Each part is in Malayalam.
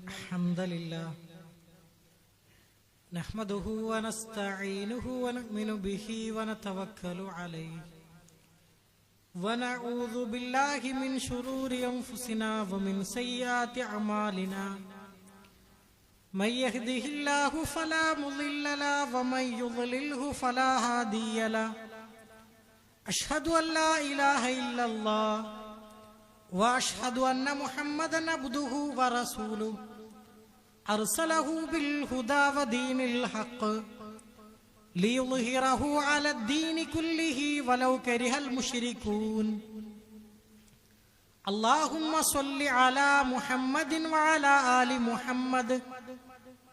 الحمد لله نحمده ونستعينه ونؤمن به ونتوكل عليه ونعوذ بالله من شرور أنفسنا ومن سيئات أعمالنا من يهده الله فلا مضل له ومن يضلله فلا هادي له أشهد أن لا إله إلا الله وأشهد أن محمدا عبده ورسوله أرسله بالهدى ودين الحق ليظهره على الدين كله ولو كره المشركون اللهم صل على محمد وعلى آل محمد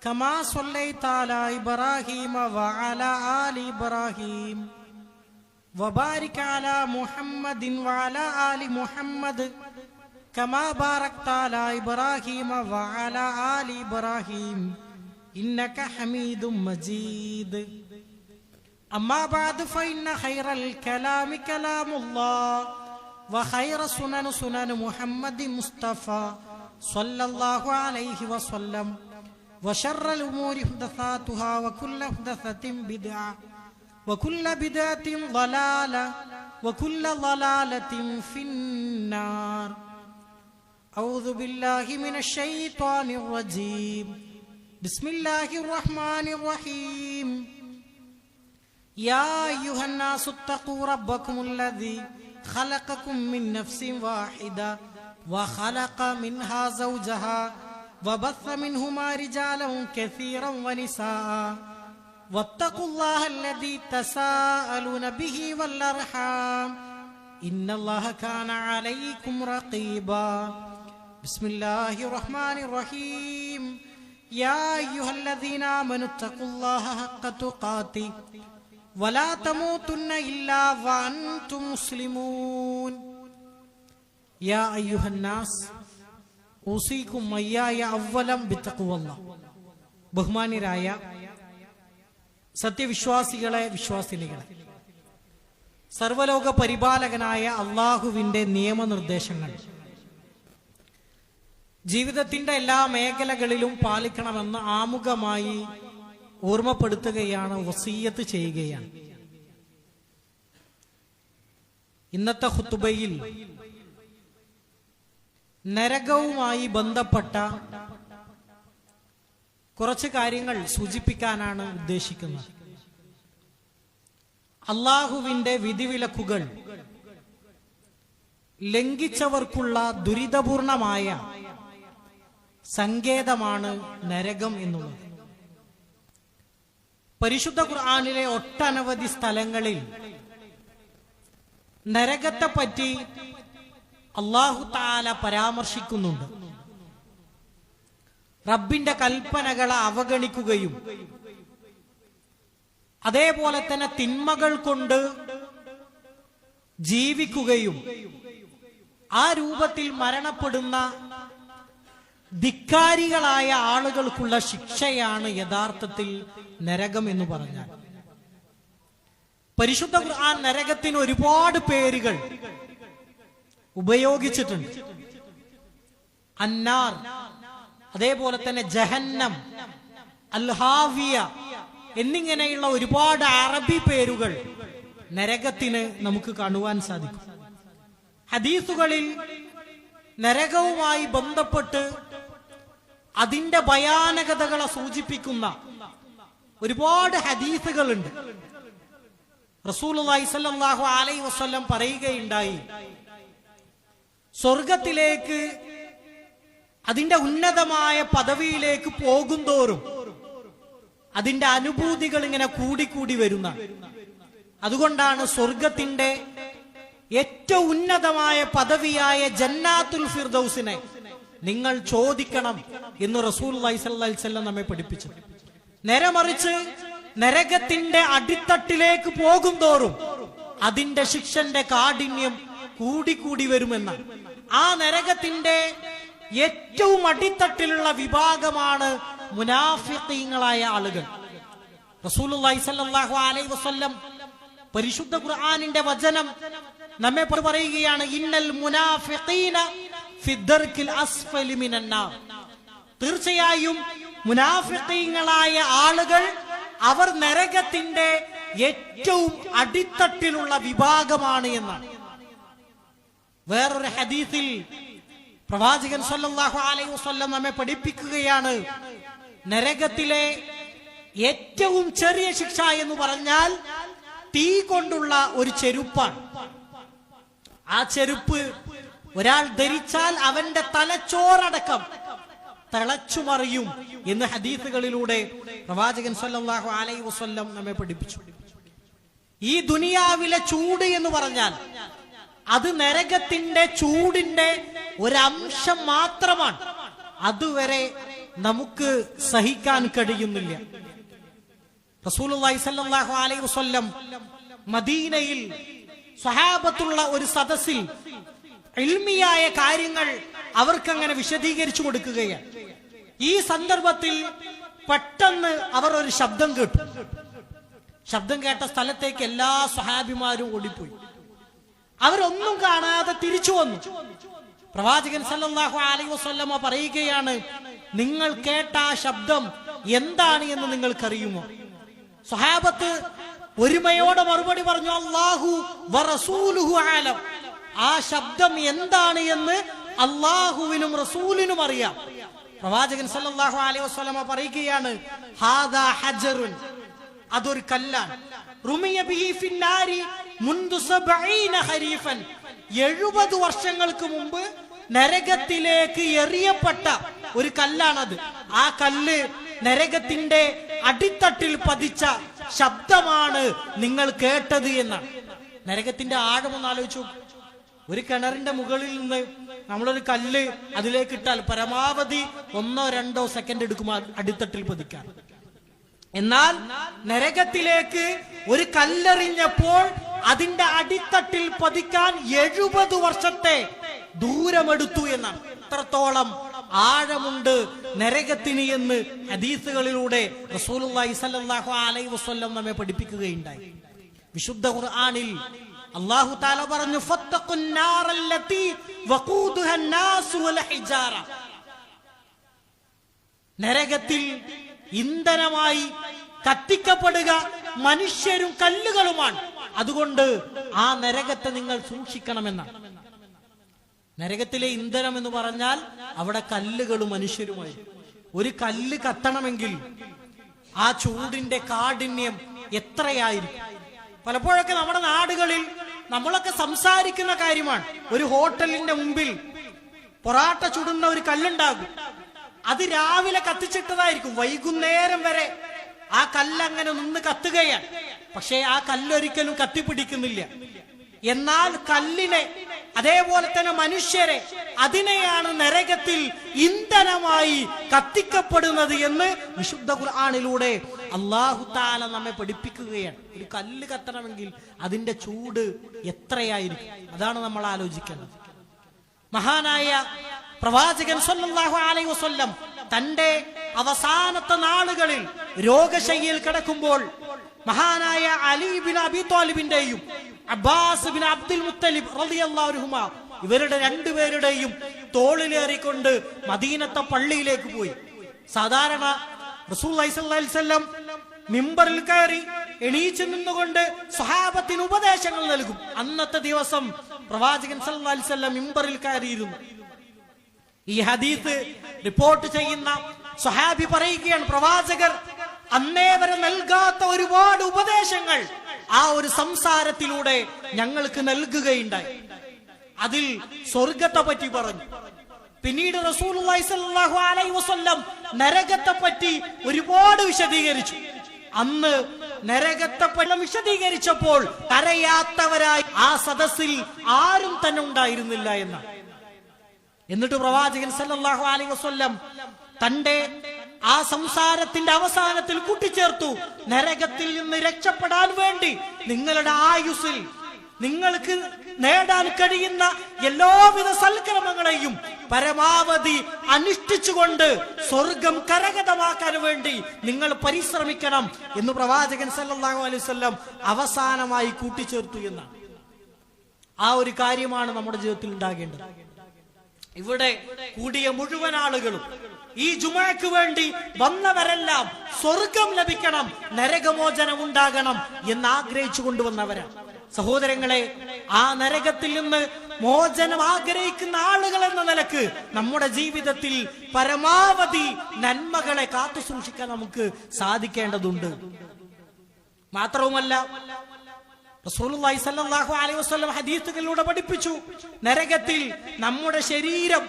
كما صليت على إبراهيم وعلى آل إبراهيم وبارك على محمد وعلى آل محمد كما باركت على إبراهيم وعلى آل إبراهيم إنك حميد مجيد أما بعد فإن خير الكلام كلام الله وخير السنن سنن محمد مصطفى صلى الله عليه وسلم وشر الأمور محدثاتها وكل محدثة بدعة وكل بدعة ضلالة وكل ضلالة في النار أعوذ بالله من الشيطان الرجيم بسم الله الرحمن الرحيم يا أيها الناس اتقوا ربكم الذي خلقكم من نفس واحدة وخلق منها زوجها وبث منهما رجالا كثيرا ونساء واتقوا الله الذي تساءلون به والأرحام إن الله كان عليكم رقيبا بسم الله الرحمن الرحيم يا أيها الذين آمنوا اتقوا الله حق تقاته ولا تموتن إلا وأنتم مسلمون يا أيها الناس أوصيكم وإياي أولا بتقوى الله ബഹുമാന്യരായ സത്യവിശ്വാസികളെ വിശ്വാസിനികളെ, സർവലോക പരിപാലകനായ അള്ളാഹുവിന്റെ നിയമനിർദ്ദേശങ്ങൾ ജീവിതത്തിന്റെ എല്ലാ മേഖലകളിലും പാലിക്കണമെന്ന് ആമുഖമായി ഓർമ്മപ്പെടുത്തുകയാണ്, വസിയ്യത്ത് ചെയ്യുകയാണ്. ഇന്നത്തെ ഖുതുബയിൽ നരകവുമായി ബന്ധപ്പെട്ട കുറച്ച് കാര്യങ്ങൾ സൂചിപ്പിക്കാനാണ് ഉദ്ദേശിക്കുന്നത്. അള്ളാഹുവിന്റെ വിധിവിലക്കുകൾ ലംഘിച്ചവർക്കുള്ള ദുരിതപൂർണമായ സങ്കേതമാണ് നരകം എന്നുള്ളത്. പരിശുദ്ധ ഖുർആനിലെ ഒട്ടനവധി സ്ഥലങ്ങളിൽ നരകത്തെപ്പറ്റി അല്ലാഹു തആല പരാമർശിക്കുന്നുണ്ട്. റബ്ബിന്റെ കൽപ്പനകളെ അവഗണിക്കുകയും അതേപോലെ തന്നെ തിന്മകൾ കൊണ്ട് ജീവിക്കുകയും ആ രൂപത്തിൽ മരണപ്പെടുന്ന ധിക്കാരികളായ ആളുകൾക്കുള്ള ശിക്ഷയാണ് യഥാർത്ഥത്തിൽ നരകം എന്ന് പറഞ്ഞാൽ. പരിശുദ്ധ ഖുർആൻ നരകത്തിന് ഒരുപാട് പേരുകൾ ഉപയോഗിച്ചിട്ടുണ്ട്. അന്നാർ, അതേപോലെ തന്നെ ജഹന്നം, അൽഹാവിയ എന്നിങ്ങനെയുള്ള ഒരുപാട് അറബി പേരുകൾ നരകത്തിന് നമുക്ക് കാണുവാൻ സാധിക്കും. ഹദീസുകളിൽ നരകവുമായി ബന്ധപ്പെട്ട് അതിന്റെ ഭയാനകതകളെ സൂചിപ്പിക്കുന്ന ഒരുപാട് ഹദീസുകളുണ്ട്. റസൂലുള്ളാഹി സ്വല്ലല്ലാഹു അലൈഹി വസല്ലം പറയുകയുണ്ടായി, സ്വർഗത്തിലേക്ക്, അതിന്റെ ഉന്നതമായ പദവിയിലേക്ക് പോകുന്തോറും അതിന്റെ അനുഭൂതികൾ ഇങ്ങനെ കൂടിക്കൂടി വരുന്ന, അതുകൊണ്ടാണ് സ്വർഗത്തിന്റെ ഏറ്റവും ഉന്നതമായ പദവിയായ ജന്നാത്തുൽ ഫിർദൗസിനെ നിങ്ങൾ ചോദിക്കണം എന്ന് റസൂലുള്ളാഹി സ്വല്ലല്ലാഹു അലൈഹി വസല്ലം നമ്മെ പഠിപ്പിച്ചു. നേരെ മറിച്ച് നരകത്തിന്റെ അടിത്തട്ടിലേക്ക് പോകുന്തോറും അതിന്റെ ശിക്ഷന്റെ കാഠിന്യം കൂടിക്കൂടി വരുമെന്ന്. ആ നരകത്തിന്റെ ഏറ്റവും അടിത്തട്ടിലുള്ള വിഭാഗമാണ് മുനാഫിഖീങ്ങളായ ആളുകൾ. റസൂലുള്ളാഹി സ്വല്ലല്ലാഹു അലൈഹി വസല്ലം പരിശുദ്ധ ഖുർആനിന്റെ വചനം നമ്മെ പറയുകയാണ്, ഇന്നൽ മുനാഫിഖീന ഫി ദർക്കിൽ അസ്ഫലി മിനന്നാർ. തീർച്ചയായും മുനാഫിഖീങ്ങളായ ആളുകൾ അവർ നരകത്തിന്റെ ഏറ്റവും അടിത്തട്ടിലുള്ള വിഭാഗമാണ് എന്നാണ്. വേറൊരു ഹദീസിൽ പ്രവാചകൻ സല്ലല്ലാഹു അലൈഹി വസല്ലം നമ്മെ പഠിപ്പിക്കുകയാണ്, നരകത്തിലെ ഏറ്റവും ചെറിയ ശിക്ഷ എന്ന് പറഞ്ഞാൽ തീ കൊണ്ടുള്ള ഒരു ചെരുപ്പാണ്. ആ ചെരുപ്പ് ഒരാൾ ധരിച്ചാൽ അവന്റെ തലച്ചോറടക്കം തിളച്ചുമറിയും എന്ന് ഹദീസുകളിലൂടെ പ്രവാചകൻ സല്ലല്ലാഹു അലൈഹി വസല്ലം നമ്മെ പഠിപ്പിച്ചു. ഈ ദുനിയാവിലെ ചൂട് എന്ന് പറഞ്ഞാൽ അത് നരകത്തിന്റെ ചൂടിന്റെ ഒരംശം മാത്രമാണ്. അതുവരെ നമുക്ക് സഹിക്കാൻ കഴിയുന്നില്ല. റസൂലുള്ളാഹി സ്വല്ലല്ലാഹു അലൈഹി വസല്ലം മദീനയിൽ സ്വഹാബത്തുള്ള ഒരു സദസ്സിൽ ഇൽമിയായ കാര്യങ്ങൾ അവർക്കങ്ങനെ വിശദീകരിച്ചു കൊടുക്കുകയാണ്. ഈ സന്ദർഭത്തിൽ പെട്ടെന്ന് അവർ ഒരു ശബ്ദം കേട്ടു. ശബ്ദം കേട്ട സ്ഥലത്തേക്ക് എല്ലാ സ്വഹാബിമാരും ഓടിപ്പോയി. അവരൊന്നും കാണാതെ തിരിച്ചു വന്നു. പ്രവാചകൻ സല്ലല്ലാഹു അലൈഹി വസല്ലമ പറയുകയാണ്, നിങ്ങൾ കേട്ട ആ ശബ്ദം എന്താണ് എന്ന് നിങ്ങൾക്കറിയുമോ? സ്വഹാബത്ത് ഒരുമയോടെ മറുപടി പറഞ്ഞു, അല്ലാഹു വറസൂലുഹു ആലം. ആ ശബ്ദം എന്താണ് എന്ന് അല്ലാഹുവിനും റസൂലിനും അറിയാം. പ്രവാചകൻ സല്ലല്ലാഹു അലൈഹി വസല്ലമ പറയുകയാണ്, ഹാദാ ഹജറുൻ, അതൊരു കല്ലാണ്. റുമിയ ബിഹി ഫിന്നാരി മുൻദു 70 ഖരീഫൻ, 70 വർഷങ്ങൾക്ക് മുമ്പ് നരകത്തിലേക്ക് എറിയപ്പെട്ട ഒരു കല്ലാണത്. ആ കല്ല് നരകത്തിന്റെ അടിത്തട്ടിൽ പതിച്ച ശബ്ദമാണ് നിങ്ങൾ കേട്ടത് എന്നാണ്. നരകത്തിന്റെ ആഴമൊന്ന് ആലോചിച്ചു. ഒരു കിണറിന്റെ മുകളിൽ നിന്ന് നമ്മളൊരു കല്ല് അതിലേക്ക് ഇട്ടാൽ പരമാവധി 1-2 സെക്കൻഡ് എടുക്കും അടിത്തട്ടിൽ പതിക്കാൻ. എന്നാൽ നരകത്തിലേക്ക് ഒരു കല്ലെറിഞ്ഞപ്പോൾ അതിന്റെ അടിത്തട്ടിൽ പതിക്കാൻ 70 വർഷത്തെ ദൂരമെടുത്തു എന്നാണ്. ഇത്രത്തോളം ആഴമുണ്ട് നരകത്തിന് എന്ന് ഹദീസുകളിലൂടെ റസൂലുള്ളാഹി സ്വല്ലല്ലാഹു അലൈഹി വസല്ലം നമ്മെ പഠിപ്പിക്കുകയുണ്ടായി. വിശുദ്ധ ഖുർആനിൽ അല്ലാഹു തആല പറഞ്ഞു, ഫത്തഖുൻ നാറല്ലതി വഖൂദുഹാ അന്നാസു വൽ ഹിജാറ. നരകത്തിൽ ഇന്ധനമായി കത്തിക്കപ്പെടുക മനുഷ്യരും കല്ലുകളുമാണ്. അതുകൊണ്ട് ആ നരകത്തെ നിങ്ങൾ സൂക്ഷിക്കണമെന്നാണ്. നരകത്തിലെ ഇന്ധനം എന്ന് പറഞ്ഞാൽ അവിടെ കല്ലുകളും മനുഷ്യരുമായി. ഒരു കല്ല് കത്തണമെങ്കിൽ ആ ചൂടിന്റെ കാഠിന്യം എത്രയായിരിക്കും? പലപ്പോഴൊക്കെ നമ്മുടെ നാടുകളിൽ നമ്മളൊക്കെ സംസാരിക്കുന്ന കാര്യമാണ്. ഒരു ഹോട്ടലിന്റെ മുമ്പിൽ പൊറാട്ട ചുടുന്ന ഒരു കല്ലുണ്ടാകും. അത് രാവിലെ കത്തിച്ചിട്ടതായിരിക്കും, വൈകുന്നേരം വരെ ആ കല്ലങ്ങനെ നിന്ന് കത്തുകയാണ്. പക്ഷേ ആ കല്ലൊരിക്കലും കത്തിപ്പിടിക്കുന്നില്ല. എന്നാൽ കല്ലിനെ, അതേപോലെ തന്നെ മനുഷ്യരെ, അതിനെയാണ് നരകത്തിൽ ഇന്ധനമായി കത്തിക്കപ്പെടുന്നത് എന്ന് വിശുദ്ധ ഖുർആനിലൂടെ അല്ലാഹു തആല നമ്മെ പഠിപ്പിക്കുകയാണ്. ഒരു കല്ല് കത്തണമെങ്കിൽ അതിന്റെ ചൂട് എത്രയായിരിക്കും? അതാണ് നമ്മൾ ആലോചിക്കേണ്ടത്. മഹാനായ പ്രവാചകൻ സല്ലല്ലാഹു അലൈഹി വസല്ലം തന്റെ അവസാനത്തെ നാളുകളിൽ രോഗശയ്യയിൽ കിടക്കുമ്പോൾ മഹാനായ അലി ബിൻ അബി ത്വാലിബിന്റെയും അബ്ബാസ് ബിൻ അബ്ദുൽ മുത്തലിബ് റളിയല്ലാഹു അൻഹുമാ ഇവരുടെ രണ്ടുപേരുടെയും തോളിലേറിക്കൊണ്ട് മദീനത്തെ പള്ളിയിലേക്ക് പോയി. സാധാരണ റസൂലുള്ളാഹി സ്വല്ലല്ലാഹു അലൈഹി വസല്ലം മിമ്പറിൽ കയറി എണീച്ചു നിന്നുകൊണ്ട് സ്വഹാബത്തിന് ഉപദേശങ്ങൾ നൽകും. അന്നത്തെ ദിവസം പ്രവാചകൻ സല്ലല്ലാഹു അലൈഹി വസല്ലം മിമ്പറിൽ കയറിയിരുന്നു. ഈ ഹദീസ് റിപ്പോർട്ട് ചെയ്യുന്ന സ്വഹാബി പറയുകയാണ്, പ്രവാചകർ അന്നേ വരെ നൽകാത്ത ഒരുപാട് ഉപദേശങ്ങൾ ആ ഒരു സംസാരത്തിലൂടെ ഞങ്ങൾക്ക് നൽകുകയുണ്ടായി. അതിൽ സ്വർഗത്തെ പറ്റി പറഞ്ഞു. പിന്നീട് റസൂലുള്ളാഹി സ്വല്ലല്ലാഹു അലൈഹി വസല്ലം നരകത്തെ പറ്റി ഒരുപാട് വിശദീകരിച്ചു. അന്ന് നരകത്തെ പറ്റി വിശദീകരിച്ചപ്പോൾ കരയാത്തവരായി ആ സദസ്സിൽ ആരും തന്നെ ഉണ്ടായിരുന്നില്ല എന്നാണ്. എന്നിട്ട് പ്രവാചകൻ സല്ലല്ലാഹു അലൈഹി വസല്ലം തന്റെ ആ സംസാരത്തിന്റെ അവസാനത്തിൽ കൂട്ടിച്ചേർത്തു, നരകത്തിൽ നിന്ന് രക്ഷപ്പെടാൻ വേണ്ടി നിങ്ങളുടെ ആയുസ്സിൽ നിങ്ങൾക്ക് നേടാൻ കഴിയുന്ന എല്ലാവിധ സൽക്രമങ്ങളെയും പരമാവധി അനുഷ്ഠിച്ചുകൊണ്ട് സ്വർഗം കരഗതമാക്കാൻ വേണ്ടി നിങ്ങൾ പരിശ്രമിക്കണം എന്ന് പ്രവാചകൻ സല്ലല്ലാഹു അലൈഹി വസല്ലം അവസാനമായി കൂട്ടിച്ചേർത്തു എന്നാണ്. ആ ഒരു കാര്യമാണ് നമ്മുടെ ജീവിതത്തിൽ ഉണ്ടാകേണ്ടത്. ഇവിടെ കൂടിയ മുഴുവൻ ആളുകളും ഈ ജുമുഅക്ക് വേണ്ടി വന്നവരെല്ലാം സ്വർഗം ലഭിക്കണം, നരകമോചനം ഉണ്ടാകണം എന്ന് ആഗ്രഹിച്ചു കൊണ്ടുവന്നവരാണ്. സഹോദരങ്ങളെ, ആ നരകത്തിൽ നിന്ന് മോചനം ആഗ്രഹിക്കുന്ന ആളുകൾ എന്ന നിലക്ക് നമ്മുടെ ജീവിതത്തിൽ പരമാവധി നന്മകളെ കാത്തു സൂക്ഷിക്കാൻ നമുക്ക് സാധിക്കേണ്ടതുണ്ട്. മാത്രവുമല്ല, റസൂലുള്ളാഹി സ്വല്ലല്ലാഹു അലൈഹി വസല്ലം ഹദീസുകളിലൂടെ പഠിപ്പിച്ചു, നരകത്തിൽ നമ്മുടെ ശരീരം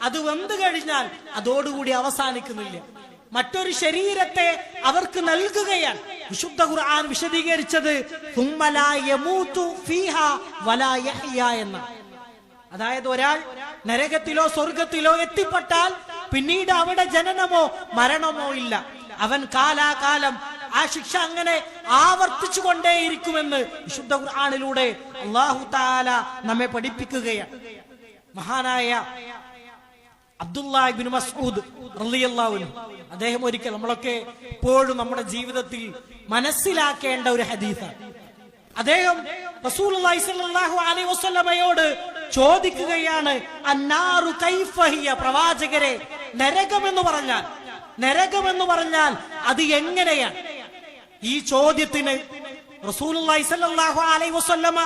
അത് വെന്തു കഴിഞ്ഞാൽ അതോടുകൂടി അവസാനിക്കുന്നില്ല, മറ്റൊരു ശരീരത്തെ അവർക്ക് നൽകുകയാണ്. വിശുദ്ധ ഖുർആൻ വിശദീകരിച്ചത് സുമ്മ ലാ യമൂതു ഫീഹാ വലാ യഹ്യാ എന്ന. അതായത് ഒരാൾ നരകത്തിലോ സ്വർഗത്തിലോ എത്തിപ്പെട്ടാൽ പിന്നീട് അവിടെ ജനനമോ മരണമോ ഇല്ല. അവൻ കാലാകാലം ആ ശിക്ഷ അങ്ങനെ ആവർത്തിച്ചു കൊണ്ടേയിരിക്കുമെന്ന് വിശുദ്ധ ഖുർആനിലൂടെ അല്ലാഹു തആല നമ്മെ പഠിപ്പിക്കുകയാണ്. മഹാനായ അബ്ദുല്ലാഹ് ഇബ്നു മസ്ഊദ് റളിയല്ലാഹു അൻഹു, അദ്ദേഹം ഒരിക്കൽ, നമ്മളൊക്കെ എപ്പോഴും നമ്മുടെ ജീവിതത്തിൽ മനസ്സിലാക്കേണ്ട ഒരു ഹദീസാണ്. അദ്ദേഹം റസൂലുള്ളാഹി സ്വല്ലല്ലാഹു അലൈഹി വസല്ലമയോട് ചോദിക്കുകയാണ്, അന്നാറു കൈഫ ഹിയ, പ്രവാചകരെ, നരകമെന്ന് പറഞ്ഞാൽ അത് എങ്ങനെയാണ്? ഈ ചോദ്യത്തിന് റസൂലുള്ളാഹി സ്വല്ലല്ലാഹു അലൈഹി വസല്ലമ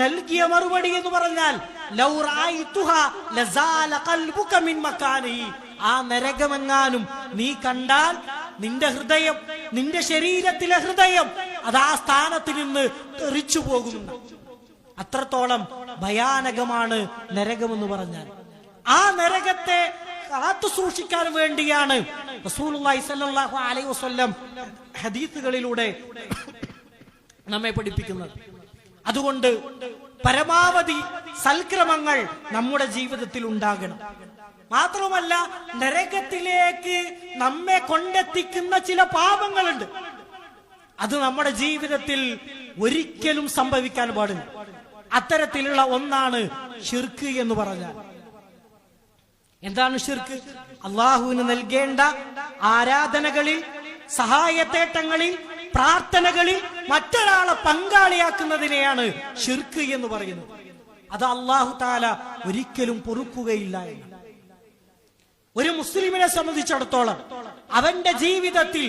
നൽകിയ മറുപടി എന്ന് പറഞ്ഞാൽ, ലൗ റഅയ്തുഹാ ലസാല ഖൽബുക മിൻ മകാനിഹി, ആ നരകമെങ്ങാനും നീ കണ്ടാൽ നിന്റെ ഹൃദയം, നിന്റെ ശരീരത്തിലെ ഹൃദയം അത് ആ സ്ഥാനത്ത് നിന്ന് തെറിച്ചു പോകുന്നു. അത്രത്തോളം ഭയാനകമാണ് നരകമെന്ന് പറഞ്ഞാൽ. ആ നരകത്തെ കാത്തു സൂക്ഷിക്കാൻ വേണ്ടിയാണ് റസൂലുള്ളാഹി സ്വല്ലല്ലാഹു അലൈഹി വസല്ലം ഹദീസുകളിലൂടെ നമ്മെ പഠിപ്പിക്കുന്നത്. അതുകൊണ്ട് പരമാവധി സൽക്രമങ്ങൾ നമ്മുടെ ജീവിതത്തിൽ ഉണ്ടാകണം. മാത്രമല്ല, നരകത്തിലേക്ക് നമ്മെ കൊണ്ടെത്തിക്കുന്ന ചില പാപങ്ങളുണ്ട്, അത് നമ്മുടെ ജീവിതത്തിൽ ഒരിക്കലും സംഭവിക്കാൻ പാടില്ല. അത്തരത്തിലുള്ള ഒന്നാണ് ശിർക്ക് എന്ന് പറഞ്ഞാൽ. എന്താണ് ശിർക്ക്? അള്ളാഹുവിന് നൽകേണ്ട ആരാധനകളിൽ, സഹായത്തേട്ടങ്ങളിൽ, പ്രാർത്ഥനകളിൽ മറ്റൊരാളെ പങ്കാളിയാക്കുന്നതിനെയാണ് ശിർക്ക് എന്ന് പറയുന്നത്. അത് അല്ലാഹു തആല ഒരിക്കലും പൊറുക്കുകയില്ല എന്ന്. ഒരു മുസ്ലിമിനെ സംബന്ധിച്ചിടത്തോളം അവന്റെ ജീവിതത്തിൽ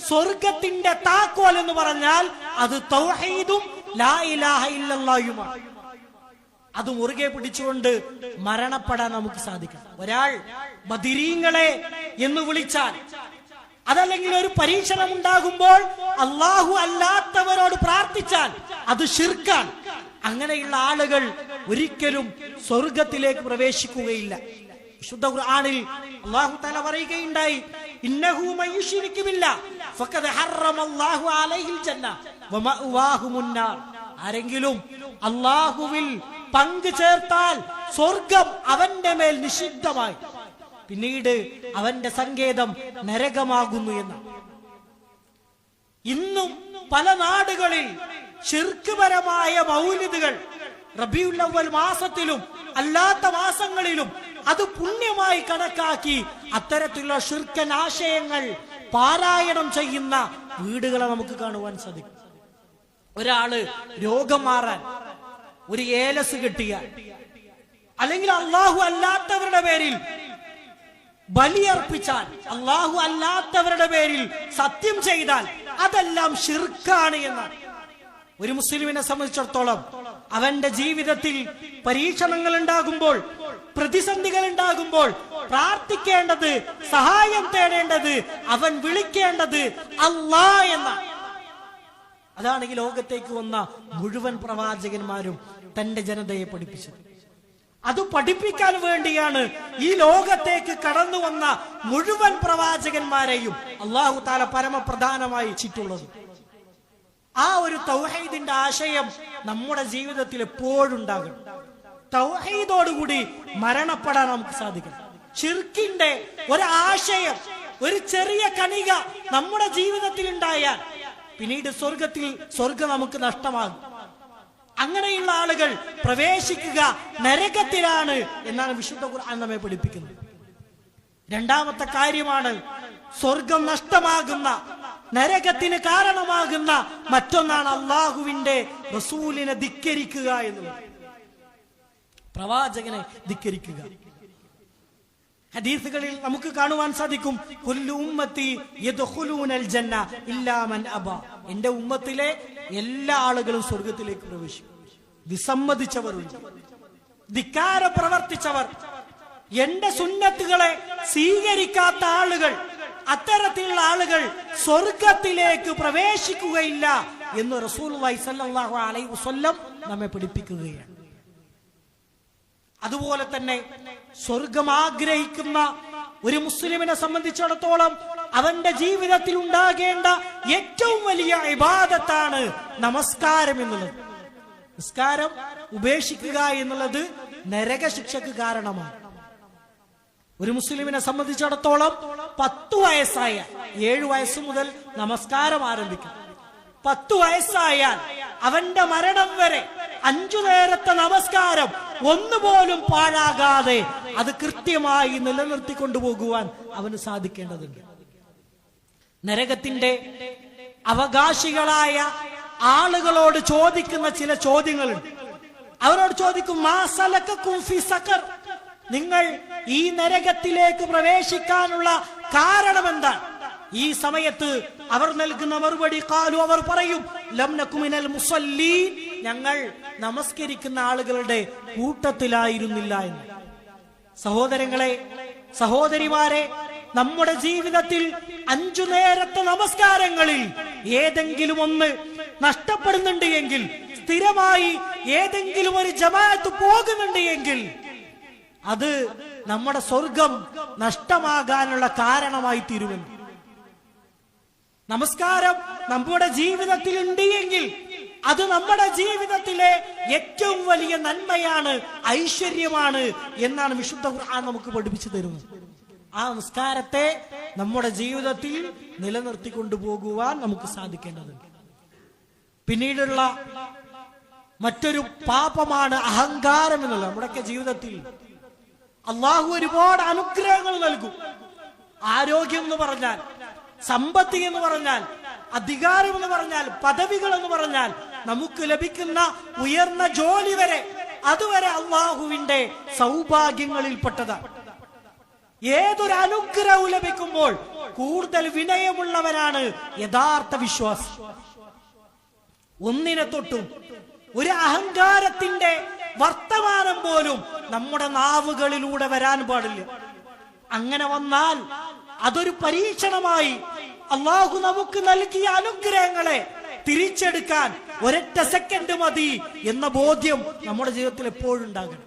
സ്വർഗത്തിന്റെ താക്കോൽ എന്ന് പറഞ്ഞാൽ അത് തൗഹീദും ലാ ഇലാഹ ഇല്ലല്ലാഹുമാണ്. അത് മുറുകെ പിടിച്ചുകൊണ്ട് മരണപ്പെടാൻ നമുക്ക് സാധിക്കണം. ഒരാൾ ബദരീങ്ങളെ എന്ന് വിളിച്ചാൽ, അതല്ലെങ്കിൽ ഒരു പരീക്ഷണം ഉണ്ടാകുമ്പോൾ അല്ലാഹു അല്ലാത്തവരോട് പ്രാർത്ഥിച്ചാൽ അത് ശിർക്കാണ്. അങ്ങനെയുള്ള ആളുകൾ ഒരിക്കലും സ്വർഗത്തിലേക്ക് പ്രവേശിക്കുകയില്ല. വിശുദ്ധ ഖുർആനിൽ അല്ലാഹു തആല പറയുകയുണ്ടായി, ഇന്നഹു മയ്യുശ്രികു ബില്ലാഹ് ഫഖദ് ഹറമല്ലാഹു അലൈഹിൽ ജന്ന വമഅവാഹുമുൻ നാർ. ആരെങ്കിലും അല്ലാഹുവിൽ പങ്കു ചേർത്താൽ സ്വർഗം അവന്റെ മേൽ നിഷിദ്ധമായി, പിന്നീട് അവന്റെ സങ്കേതം നരകമാകുന്നു എന്ന്. ഇന്നും പല നാടുകളിൽ ശിർക്ക്പരമായ മൗലിദുകൾ റബീഉൽ അവ്വൽ മാസത്തിലും അല്ലാത്ത മാസങ്ങളിലും അത് പുണ്യമായി കണക്കാക്കി അത്തരത്തിലുള്ള ശിർക്കൻ ആശയങ്ങൾ പാരായണം ചെയ്യുന്ന വീടുകളെ നമുക്ക് കാണുവാൻ സാധിക്കും. ഒരാള് രോഗം മാറാൻ ഒരു ഏലസ് കിട്ടിയാൽ, അല്ലെങ്കിൽ അല്ലാഹു അല്ലാത്തവരുടെ പേരിൽ ബലിയർപ്പിച്ചാൽ, അല്ലാഹു അല്ലാത്തവരുടെ പേരിൽ സത്യം ചെയ്താൽ അതെല്ലാം ശിർക്കാണ് എന്നാണ്. ഒരു മുസ്ലിമിനെ സംബന്ധിച്ചിടത്തോളം അവന്റെ ജീവിതത്തിൽ പരീക്ഷണങ്ങൾ ഉണ്ടാകുമ്പോൾ, പ്രതിസന്ധികൾ ഉണ്ടാകുമ്പോൾ പ്രാർത്ഥിക്കേണ്ടത്, സഹായം തേടേണ്ടത്, അവൻ വിളിക്കേണ്ടത് അല്ലാഹ് എന്നാണ്. അതാണ് ഈ ലോകത്തേക്ക് വന്ന മുഴുവൻ പ്രവാചകന്മാരും തന്റെ ജനതയെ പഠിപ്പിച്ചത്. അത് പഠിപ്പിക്കാൻ വേണ്ടിയാണ് ഈ ലോകത്തേക്ക് കടന്നു വന്ന മുഴുവൻ പ്രവാചകന്മാരെയും അല്ലാഹു തആല പരമപ്രധാനമായി വെച്ചിട്ടുള്ളത്. ആ ഒരു തൗഹീദിന്റെ ആശയം നമ്മുടെ ജീവിതത്തിൽ എപ്പോഴും ഉണ്ടാകണം. തൗഹീദോടുകൂടി മരണപ്പെടാൻ നമുക്ക് സാധിക്കണം. ശിർക്കിന്റെ ഒരാശയം, ഒരു ചെറിയ കണിക നമ്മുടെ ജീവിതത്തിൽ ഉണ്ടായാൽ പിന്നീട് സ്വർഗം നമുക്ക് നഷ്ടമാകും. അങ്ങനെയുള്ള ആളുകൾ പ്രവേശിക്കുക നരകത്തിലാണ് എന്നാണ് വിശുദ്ധ ഖുർആൻ നമ്മെ പഠിപ്പിക്കുന്നത്. രണ്ടാമത്തെ കാര്യമാണ്, സ്വർഗം നഷ്ടമാകുന്ന, നരകത്തിന് കാരണമാകുന്ന മറ്റൊന്നാണ് അള്ളാഹുവിന്റെ റസൂലിനെ ധിക്കരിക്കുക എന്നുള്ളത്, പ്രവാചകനെ ധിക്കരിക്കുക. ഹദീസുകളിൽ നമുക്ക് കാണുവാൻ സാധിക്കും, കുല്ലു ഉമ്മത്തി യദ്ഖുലൂനൽ ജന്ന ഇല്ലാ മൻ അബ. എന്റെ ഉമ്മത്തിലെ എല്ലാ ആളുകളും സ്വർഗത്തിലേക്ക് പ്രവേശിക്കും. വിസമ്മതിച്ചവരുണ്ട്, ധിക്കാരം പ്രവർത്തിച്ചവർ, എന്റെ സുന്നത്തുകളെ സ്വീകരിക്കാത്ത ആളുകൾ, അത്തരത്തിലുള്ള ആളുകൾ സ്വർഗത്തിലേക്ക് പ്രവേശിക്കുകയില്ല എന്ന് റസൂലുള്ളാഹി സ്വല്ലല്ലാഹു അലൈഹി വസല്ലം നമ്മെ പഠിപ്പിക്കുകയാണ്. അതുപോലെ തന്നെ സ്വർഗം ആഗ്രഹിക്കുന്ന ഒരു മുസ്ലിമിനെ സംബന്ധിച്ചിടത്തോളം അവന്റെ ജീവിതത്തിൽ ഉണ്ടാകേണ്ട ഏറ്റവും വലിയ ഇബാദത്താണ് നമസ്കാരം എന്നുള്ളത്. നിസ്കാരം ഉപേക്ഷിക്കുക എന്നുള്ളത് നരകശിക്ഷക്ക് കാരണമാണ്. ഒരു മുസ്ലിമിനെ സംബന്ധിച്ചിടത്തോളം 10 വയസ്സായ 7 വയസ്സ് മുതൽ നമസ്കാരം ആരംഭിക്കും. 10 വയസ്സായാൽ അവന്റെ മരണം വരെ 5 നേരത്തെ നമസ്കാരം ഒന്നുപോലും പാഴാകാതെ അത് കൃത്യമായി നിലനിർത്തിക്കൊണ്ടുപോകുവാൻ അവന് സാധിക്കേണ്ടതുണ്ട്. നരകത്തിന്റെ അവകാശികളായ ആളുകളോട് ചോദിക്കുന്ന ചില ചോദ്യങ്ങളുണ്ട്. അവരോട് ചോദിക്കും, മാ സലക്കക്കും ഫീ സഖർ, നിങ്ങൾ ഈ നരകത്തിലേക്ക് പ്രവേശിക്കാനുള്ള കാരണം എന്താണ്? ഈ സമയത്ത് അവർ നൽകുന്ന മറുപടി, ഖാലു, അവർ പറയും, ലം നകു മിനൽ മുസല്ലീൻ, ഞങ്ങൾ നമസ്കരിക്കുന്ന ആളുകളുടെ കൂട്ടത്തിലായിരുന്നില്ല എന്ന്. സഹോദരങ്ങളെ, സഹോദരിമാരെ, നമ്മുടെ ജീവിതത്തിൽ 5 നേരത്തെ നമസ്കാരങ്ങളിൽ ഏതെങ്കിലും ഒന്ന് നഷ്ടപ്പെടുന്നുണ്ട് എങ്കിൽ, സ്ഥിരമായി ഏതെങ്കിലും ഒരു ജമാഅത്ത് പോകുന്നുണ്ട് എങ്കിൽ, അത് നമ്മുടെ സ്വർഗം നഷ്ടമാകാനുള്ള കാരണമായി തീരുമെന്ന്. നമസ്കാരം നമ്മുടെ ജീവിതത്തിൽ ഉണ്ട് എങ്കിൽ അത് നമ്മുടെ ജീവിതത്തിലെ ഏറ്റവും വലിയ നന്മയാണ്, ഐശ്വര്യമാണ് എന്നാണ് വിശുദ്ധ ഖുർആൻ നമുക്ക് പഠിപ്പിച്ചു തരുന്നത്. ആ നമസ്കാരത്തെ നമ്മുടെ ജീവിതത്തിൽ നിലനിർത്തിക്കൊണ്ടു പോകുവാൻ നമുക്ക് സാധിക്കേണ്ടതുണ്ട്. പിന്നീടുള്ള മറ്റൊരു പാപമാണ് അഹങ്കാരം എന്നുള്ളത്. നമ്മുടെയൊക്കെ ജീവിതത്തിൽ അള്ളാഹു ഒരുപാട് അനുഗ്രഹങ്ങൾ നൽകും. ആരോഗ്യം എന്ന് പറഞ്ഞാൽ, സമ്പത്ത് എന്ന് പറഞ്ഞാൽ, അധികാരം എന്ന് പറഞ്ഞാൽ, പദവികൾ എന്ന് പറഞ്ഞാൽ, നമുക്ക് ലഭിക്കുന്ന ഉയർന്ന ജോലി വരെ, അതുവരെ അള്ളാഹുവിന്റെ സൗഭാഗ്യങ്ങളിൽപ്പെട്ടതാണ്. ഏതൊരു അനുഗ്രഹവും ലഭിക്കുമ്പോൾ കൂടുതൽ വിനയമുള്ളവനാണ് യഥാർത്ഥ വിശ്വാസി. ഒന്നിനെ തൊട്ടും ഒരു അഹങ്കാരത്തിന്റെ വർത്തമാനം പോലും നമ്മുടെ നാവുകളിലൂടെ വരാൻ പാടില്ല. അങ്ങനെ വന്നാൽ അതൊരു പരീക്ഷണമായി അള്ളാഹു നമുക്ക് നൽകിയ അനുഗ്രഹങ്ങളെ തിരിച്ചെടുക്കാൻ ഒരൊറ്റ സെക്കൻഡ് മതി എന്ന ബോധ്യം നമ്മുടെ ജീവിതത്തിൽ എപ്പോഴും ഉണ്ടാകണം.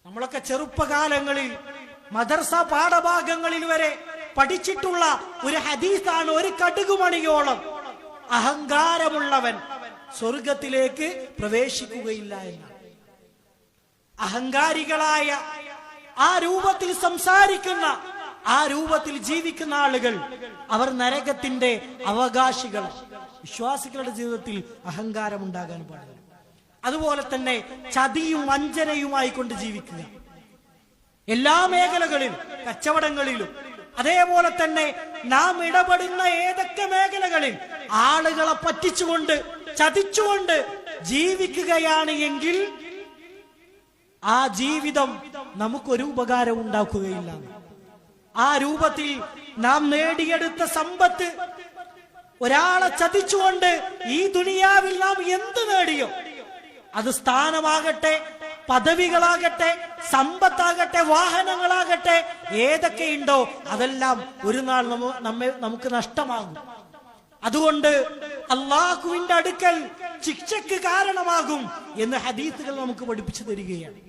നമ്മളൊക്കെ ചെറുപ്പകാലങ്ങളിൽ മദർസ പാഠഭാഗങ്ങളിൽ വരെ പഠിച്ചിട്ടുള്ള ഒരു ഹദീസാണ്, ഒരു കടുകുമണിയോളം അഹങ്കാരമുള്ളവൻ സ്വർഗത്തിലേക്ക് പ്രവേശിക്കുകയില്ല എന്നാണ്. അഹങ്കാരികളായ, ആ രൂപത്തിൽ സംസാരിക്കുന്ന, ആ രൂപത്തിൽ ജീവിക്കുന്ന ആളുകൾ അവർ നരകത്തിന്റെ അവകാശികൾ. വിശ്വാസികളുടെ ജീവിതത്തിൽ അഹങ്കാരം ഉണ്ടാകാൻ പാടില്ല. അതുപോലെ തന്നെ ചതിയും വഞ്ചനയുമായി കൊണ്ട് ജീവിക്കുക. എല്ലാ മേഖലകളിലും, കച്ചവടങ്ങളിലും, അതേപോലെ തന്നെ നാം ഇടപെടുന്ന ഏതൊക്കെ മേഖലകളിൽ ആളുകളെ പറ്റിച്ചുകൊണ്ട്, ചതിച്ചുകൊണ്ട് ജീവിക്കുകയാണ് എങ്കിൽ ആ ജീവിതം നമുക്കൊരു ഉപകാരം ഉണ്ടാക്കുകയില്ല. ആ രൂപത്തിൽ നാം നേടിയെടുത്ത സമ്പത്ത് ഒരാളെ ചതിച്ചുകൊണ്ട് ഈ ദുനിയാവിൽ നാം എന്ത് നേടിയോ, അത് സ്ഥാനമാകട്ടെ, പദവികളാകട്ടെ, സമ്പത്താകട്ടെ, വാഹനങ്ങളാകട്ടെ, ഏതൊക്കെയുണ്ടോ അതെല്ലാം ഒരു നാൾ നമുക്ക് നഷ്ടമാകും. അതുകൊണ്ട് അള്ളാഹുവിന്റെ അടുക്കൽ ശിക്ഷയ്ക്ക് കാരണമാകും എന്ന് ഹദീസുകൾ നമുക്ക് പഠിപ്പിച്ചു തരികയാണ്.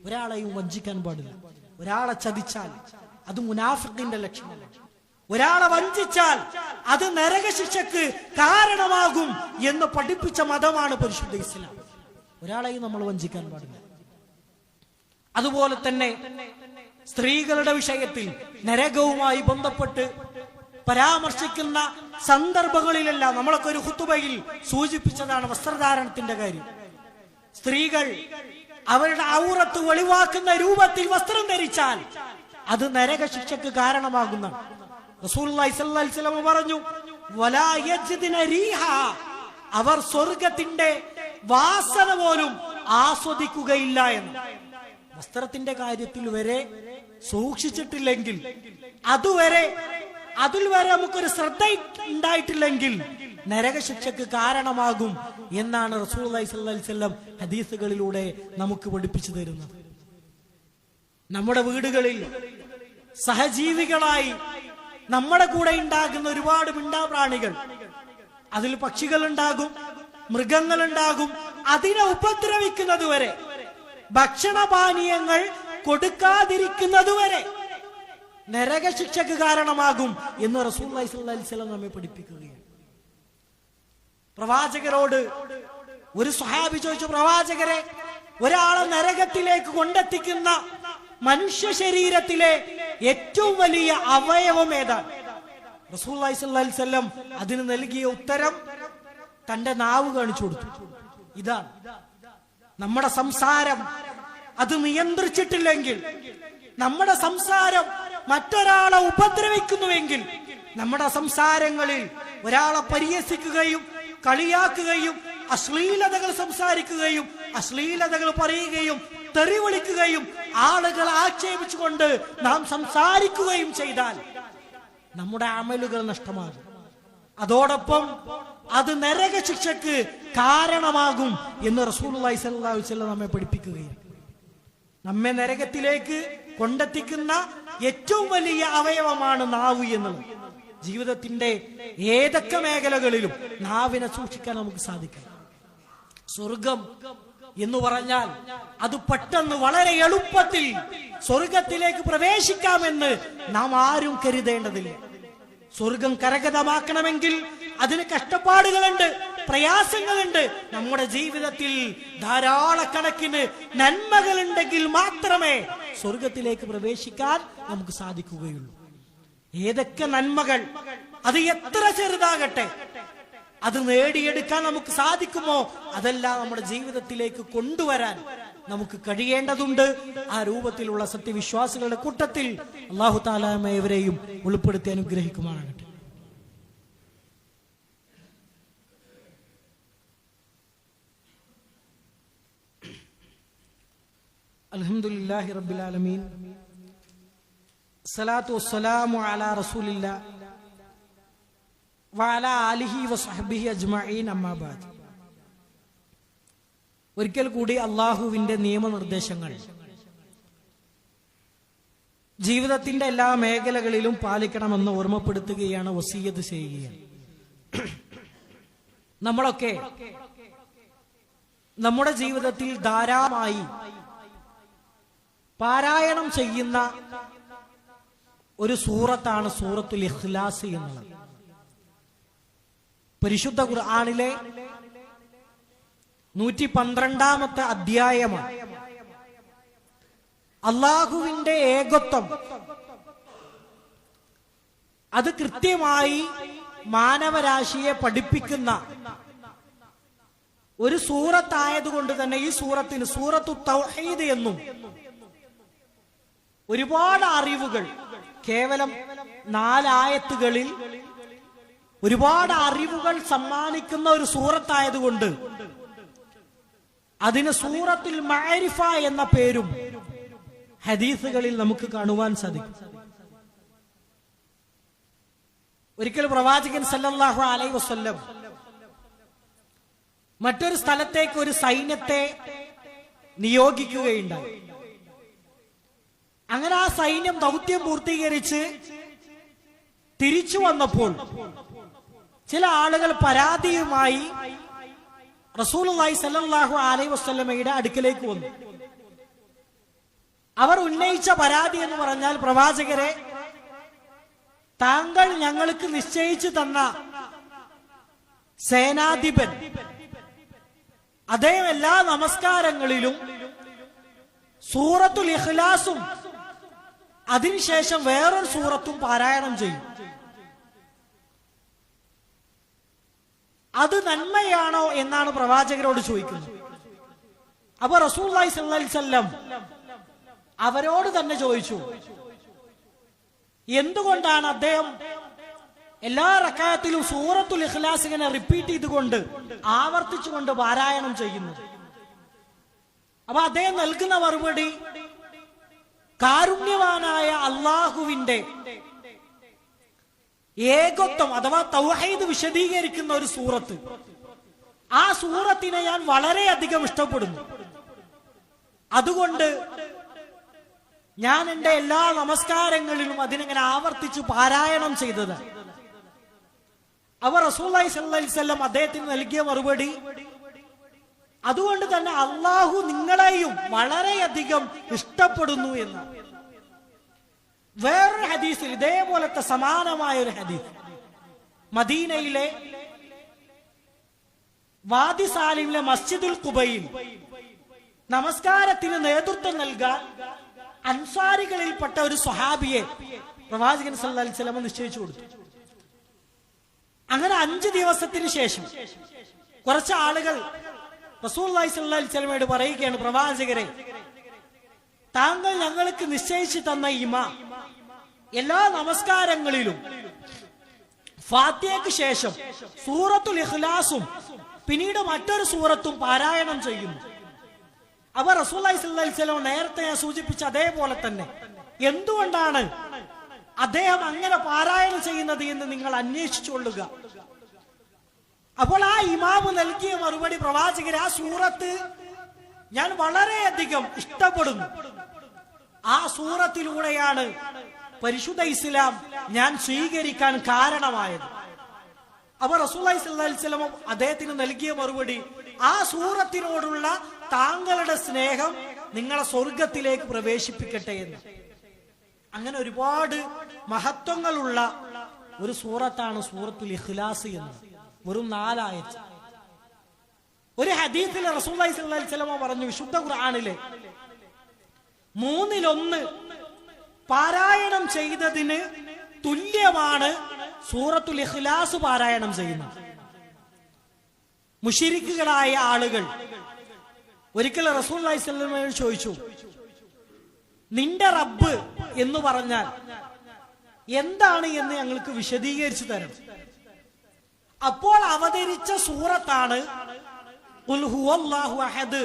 ഒരാളെയും വഞ്ചിക്കാൻ പാടില്ല. ഒരാളെ ചതിച്ചാൽ അത് മുനാഫിഖിന്റെ ലക്ഷണമല്ല. ഒരാളെ വഞ്ചിച്ചാൽ അത് നരകശിക്ഷയ്ക്ക് കാരണമാകും എന്ന് പഠിപ്പിച്ച മതമാണ് പരിശുദ്ധ ഇസ്ലാം. ഒരാളെയും നമ്മൾ വഞ്ചിക്കാൻ പാടില്ല. അതുപോലെ തന്നെ സ്ത്രീകളുടെ വിഷയത്തിൽ നരകവുമായി ബന്ധപ്പെട്ട് പരാമർശിക്കുന്ന സന്ദർഭങ്ങളിലെല്ലാം നമ്മളൊക്കെ ഒരു ഖുതുബയിൽ സൂചിപ്പിച്ചതാണ് വസ്ത്രധാരണത്തിന്റെ കാര്യം. സ്ത്രീകൾ അവരുടെ ഔറത്ത് വെളിവാക്കുന്ന രൂപത്തിൽ വസ്ത്രം ധരിച്ചാൽ അത് നരകശിക്ഷയ്ക്ക് കാരണമാകുന്നതാണ്. റസൂലുള്ളാഹി സ്വല്ലല്ലാഹു അലൈഹി വസല്ലം പറഞ്ഞു, വലാ യജ്ദിന റീഹ, അവർ സ്വർഗത്തിന്റെ വാസന പോലും ആസ്വദിക്കുകയില്ല എന്ന്. വസ്ത്രത്തിന്റെ കാര്യത്തിൽ വരെ സൂക്ഷിച്ചിട്ടില്ലെങ്കിൽ, അതിൽ വരെ നമുക്കൊരു ശ്രദ്ധ ഉണ്ടായിട്ടില്ലെങ്കിൽ നരകശിക്ഷക്ക് കാരണമാകും എന്നാണ് റസൂലുള്ളാഹി സ്വല്ലല്ലാഹു അലൈഹി വസല്ലം ഹദീസുകളിലൂടെ നമുക്ക് പഠിപ്പിച്ചു തരുന്നത്. നമ്മുടെ വീടുകളിൽ സഹജീവികളായി നമ്മുടെ കൂടെ ഉണ്ടാകുന്ന ഒരുപാട് മിണ്ടാപ്രാണികൾ, അതിൽ പക്ഷികളുണ്ടാകും, മൃഗങ്ങളുണ്ടാകും. അതിനെ ഉപദ്രവിക്കുന്നതുവരെ, ഭക്ഷണപാനീയങ്ങൾ കൊടുക്കാതിരിക്കുന്നതുവരെ നരകശിക്ഷക്ക് കാരണമാകും എന്ന് റസൂലുള്ളാഹി സ്വല്ലല്ലാഹു അലൈഹി വസല്ലം നമ്മെ പഠിപ്പിക്കുകയാണ്. പ്രവാചകരോട് ഒരു സ്വഹാബി ചോദിച്ചു, പ്രവാചകരെ, ഒരാളെ നരകത്തിലേക്ക് കൊണ്ടെത്തിക്കുന്ന മനുഷ്യ ശരീരത്തിലെ ഏറ്റവും വലിയ അവയവം ഏതാണ്? റസൂലുള്ളാഹി സ്വല്ലല്ലാഹു അലൈഹി വസല്ലം അതിന് നൽകിയ ഉത്തരം തന്റെ നാവ് കാണിച്ചു കൊടുത്തു. ഇതാണ് നമ്മുടെ സംസാരം. അത് നിയന്ത്രിച്ചിട്ടില്ലെങ്കിൽ, നമ്മുടെ സംസാരം മറ്റൊരാളെ ഉപദ്രവിക്കുന്നുവെങ്കിൽ, നമ്മുടെ സംസാരങ്ങളിൽ ഒരാളെ പരിഹസിക്കുകയും കളിയാക്കുകയും അശ്ലീലതകൾ സംസാരിക്കുകയും അശ്ലീലതകൾ പറയുകയും തെറി വിളിക്കുകയും ആളുകളെ ആക്ഷേപിച്ചുകൊണ്ട് നാം സംസാരിക്കുകയും ചെയ്താൽ നമ്മുടെ അമലുകൾ നഷ്ടമാകും. അതോടൊപ്പം അത് നരകശിക്ഷക്ക് കാരണമാകും എന്ന് റസൂലുള്ളാഹി സ്വല്ലല്ലാഹു അലൈഹി വസല്ലം നമ്മെ പഠിപ്പിക്കുകയാണ്. നമ്മെ നരകത്തിലേക്ക് കൊണ്ടെത്തിക്കുന്ന ഏറ്റവും വലിയ അവയവമാണ് നാവ് എന്നുള്ളത്. ജീവിതത്തിന്റെ ഏതൊക്കെ മേഖലകളിലും നാവിനെ സൂക്ഷിക്കാൻ നമുക്ക് സാധിക്കണം. സ്വർഗം എന്ന് പറഞ്ഞാൽ അത് പെട്ടെന്ന് വളരെ എളുപ്പത്തിൽ സ്വർഗത്തിലേക്ക് പ്രവേശിക്കാമെന്ന് നാം ആരും കരുതേണ്ടതില്ല. സ്വർഗം കരഗതമാക്കണമെങ്കിൽ അതിന് കഷ്ടപ്പാടുകളുണ്ട്, പ്രയാസങ്ങളുണ്ട്. നമ്മുടെ ജീവിതത്തിൽ ധാരാളക്കണക്കിന് നന്മകളുണ്ടെങ്കിൽ മാത്രമേ സ്വർഗത്തിലേക്ക് പ്രവേശിക്കാൻ നമുക്ക് സാധിക്കുകയുള്ളൂ. ഏതൊക്കെ നന്മകൾ, അത് എത്ര ചെറുതാകട്ടെ, അത് നേടിയെടുക്കാൻ നമുക്ക് സാധിക്കുമോ അതെല്ലാം നമ്മുടെ ജീവിതത്തിലേക്ക് കൊണ്ടുവരാൻ നമുക്ക് കഴിയേണ്ടതുണ്ട്. ആ രൂപത്തിലുള്ള സത്യവിശ്വാസികളുടെ കൂട്ടത്തിൽ അല്ലാഹു തആല ഏവരെയും ഉൾപ്പെടുത്തി അനുഗ്രഹിക്കുമാറാകട്ടെ. അൽഹംദുലില്ലാഹി റബ്ബിൽ ആലമീൻ, സലാത്തു വസ്സലാമു അലാ റസൂലില്ലാഹ് വഅലാ ആലിഹി വസഹ്ബിഹി അജ്മഈൻ, അമ്മാ ബഅദ്. ഒരിക്കൽ കൂടി അള്ളാഹുവിന്റെ നിയമനിർദ്ദേശങ്ങൾ ജീവിതത്തിന്റെ എല്ലാ മേഖലകളിലും പാലിക്കണമെന്ന് ഓർമ്മപ്പെടുത്തുകയാണ്, വസിയ്യത്ത് ചെയ്യുകയാണ്. നമ്മളൊക്കെ നമ്മുടെ ജീവിതത്തിൽ ധാരാളമായി പാരായണം ചെയ്യുന്ന ഒരു സൂറത്താണ് സൂറത്തുൽ ഇഖ്ലാസ് എന്നുള്ളത്. പരിശുദ്ധ ഖുർആനിലെ 112-ാമത്തെ അധ്യായമാണ്. അള്ളാഹുവിന്റെ ഏകത്വം അത് കൃത്യമായി മാനവരാശിയെ പഠിപ്പിക്കുന്ന ഒരു സൂറത്തായതുകൊണ്ട് തന്നെ ഈ സൂറത്തിന് സൂറത്തു തൗഹീദ് എന്നും ഒരുപാട് അറിവുകൾ, കേവലം 4 ആയത്തുകളിൽ ഒരുപാട് അറിവുകൾ സമ്മാനിക്കുന്ന ഒരു സൂറത്തായതുകൊണ്ട് അതിന് സൂറത്തുൽ മഅരിഫ എന്ന പേരും ഹദീസുകളിൽ നമുക്ക് കാണുവാൻ സാധിക്കും. ഒരിക്കൽ പ്രവാചകൻ സല്ലല്ലാഹു അലൈഹി വസല്ലം മറ്റൊരു സ്ഥലത്തേക്ക് ഒരു സൈന്യത്തെ നിയോഗിക്കുകയുണ്ടായി. അങ്ങനെ ആ സൈന്യം ദൗത്യം പൂർത്തീകരിച്ച് തിരിച്ചു വന്നപ്പോൾ ചില ആളുകൾ പരാതിയുമായി റസൂലുള്ളാഹി സ്വല്ലല്ലാഹു അലൈഹി വസല്ലമയുടെ അടുക്കലേക്ക് വന്നു. അവർ ഉന്നയിച്ച പരാതി എന്ന് പറഞ്ഞാൽ, പ്രവാചകരെ, താങ്കൾ ഞങ്ങൾക്ക് നിശ്ചയിച്ചു തന്ന സേനാധിപൻ അദ്ദേഹം എല്ലാ നമസ്കാരങ്ങളിലും സൂറത്തുൽ ഇഖ്ലാസും അതിനുശേഷം വേറൊരു സൂറത്തും പാരായണം ചെയ്യും. അത് നന്മയാണോ എന്നാണ് പ്രവാചകരോട് ചോദിക്കുന്നത്. അപ്പൊ റസൂലുള്ളാഹി സ്വല്ലല്ലാഹു അലൈഹി വസല്ലം അവരോട് തന്നെ ചോദിച്ചു, എന്തുകൊണ്ടാണ് അദ്ദേഹം എല്ലാ റക്അത്തിലും സൂറത്തുൽ ഇഖ്ലാസ് ഇങ്ങനെ റിപ്പീറ്റ് ചെയ്തുകൊണ്ട് ആവർത്തിച്ചുകൊണ്ട് പാരായണം ചെയ്യുന്നത്? അപ്പൊ അദ്ദേഹം നൽകുന്ന മറുപടി, കാരുണ്യവാനായ അള്ളാഹുവിന്റെ ഏകത്വം അഥവാ തൗഹീദ് വിശദീകരിക്കുന്ന ഒരു സൂറത്ത്. ആ സൂറത്തിനെ ഞാൻ വളരെയധികം ഇഷ്ടപ്പെടുന്നു. അതുകൊണ്ട് ഞാൻ എൻ്റെ എല്ലാ നമസ്കാരങ്ങളിലും അതിനെങ്ങനെ ആവർത്തിച്ച് പാരായണം ചെയ്തത്. അവർ റസൂലുള്ളാഹി സ്വല്ലല്ലാഹി അലൈഹി വസല്ലം അദ്ദേഹത്തിന് നൽകിയ മറുപടി, അതുകൊണ്ട് തന്നെ അള്ളാഹു നിങ്ങളെയും വളരെയധികം ഇഷ്ടപ്പെടുന്നു എന്ന്. വേറൊരു ഹദീസിൽ ഇതേപോലത്തെ സമാനമായ ഒരു ഹദീസ് മദീനയിലെ വാദി സാലിമിലെ മസ്ജിദുൽ ഖുബയിൽ നമസ്കാരത്തിന് നേതൃത്വം നൽകാൻ അൻസാരികളിൽപ്പെട്ട ഒരു സ്വഹാബിയെ പ്രവാചകൻ സല്ലല്ലാഹു അലൈഹി വസല്ലം നിശ്ചയിച്ചു കൊടുത്തു. അങ്ങനെ 5 ദിവസത്തിന് ശേഷം കുറച്ച് ആളുകൾ റസൂലുള്ളാഹി സ്വല്ലല്ലാഹു അലൈഹി വസല്ലമയോട് പറയുകയാണ്, പ്രവാചകരെ, താങ്കൾ ഞങ്ങൾക്ക് നിശ്ചയിച്ചു തന്ന ഇമാം എല്ലാ നമസ്കാരങ്ങളിലും ഫാത്തിഹയ്ക്ക് ശേഷം സൂറത്തുൽ ഇഖ്ലാസും പിന്നീട് മറ്റൊരു സൂറത്തും പാരായണം ചെയ്യുന്നു. അവർ റസൂലുള്ളാഹി സ്വല്ലല്ലാഹു അലൈഹി വസല്ലം നേരത്തെ ഞാൻ സൂചിപ്പിച്ച അതേപോലെ തന്നെ എന്തുകൊണ്ടാണ് അദ്ദേഹം അങ്ങനെ പാരായണം ചെയ്യുന്നത് എന്ന് നിങ്ങൾ അന്വേഷിച്ചുകൊള്ളുക. അപ്പോൾ ആ ഇമാമ് നൽകിയ മറുപടി, പ്രവാചകരെ, ആ സൂറത്ത് ഞാൻ വളരെയധികം ഇഷ്ടപ്പെടുന്നു. ആ സൂറത്തിലൂടെയാണ് പരിശുദ്ധ ഇസ്ലാം ഞാൻ സ്വീകരിക്കാൻ കാരണമായത്. അപ്പോൾ റസൂലുള്ളാഹി സ്വല്ലല്ലാഹു അലൈഹി വസല്ലം അദ്ദേഹത്തിന് നൽകിയ മറുപടി, ആ സൂറത്തിനോടുള്ള താങ്കളുടെ സ്നേഹം നിങ്ങളെ സ്വർഗത്തിലേക്ക് പ്രവേശിപ്പിക്കട്ടെ എന്ന്. അങ്ങനെ ഒരുപാട് മഹത്വങ്ങളുള്ള ഒരു സൂറത്താണ് സൂറത്തുൽ ഇഖ്ലാസ് എന്ന്. വെറും 4 ആയത്ത്. ഒരു ഹദീസിൽ റസൂലുള്ളാഹി സ്വല്ലല്ലാഹു അലൈഹി വസല്ലം പറഞ്ഞു, വിശുദ്ധ ഖുർആനിലെ 1/3 പാരായണം ചെയ്തതിന് തുല്യമാണ് സൂറത്തുൽ ഇഖ്ലാസ് പാരായണം ചെയ്യുന്നത്. മുശ്രിക്കുകളായ ആളുകൾ ഒരിക്കൽ റസൂലുള്ളാഹി സ്വല്ലല്ലാഹു അലൈഹി വസല്ലം ചോദിച്ചു, നിന്റെ റബ്ബ് എന്ന് പറഞ്ഞാൽ എന്താണ് എന്ന് ഞങ്ങൾക്ക് വിശദീകരിച്ചു തരണം. അപ്പോൾ അവതരിച്ച സൂറത്താണ് ഖുൽ ഹുവല്ലാഹു അഹദ്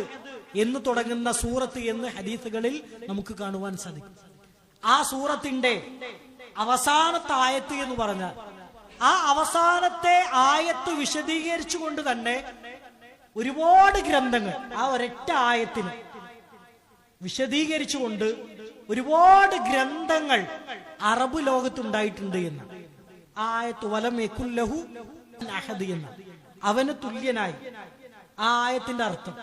എന്ന് തുടങ്ങുന്ന സൂറത്ത് എന്ന് ഹദീസുകളിൽ നമുക്ക് കാണുവാൻ സാധിക്കും. ആ സൂറത്തിന്റെ അവസാനത്തെ ആയത്ത് എന്ന് പറഞ്ഞാൽ ആ അവസാനത്തെ ആയത്ത് വിശദീകരിച്ചുകൊണ്ട് തന്നെ ഒരുപാട് ഗ്രന്ഥങ്ങൾ ആ ഒരൊറ്റ ആയത്തിന് വിശദീകരിച്ചുകൊണ്ട് ഒരുപാട് ഗ്രന്ഥങ്ങൾ അറബ് ലോകത്തുണ്ടായിട്ടുണ്ട് എന്ന്. ആ ആയത്ത് വലം യകുല്ലഹു അഹദ് എന്ന്, അവന് തുല്യനായി. ആ ആയത്തിന്റെ അർത്ഥം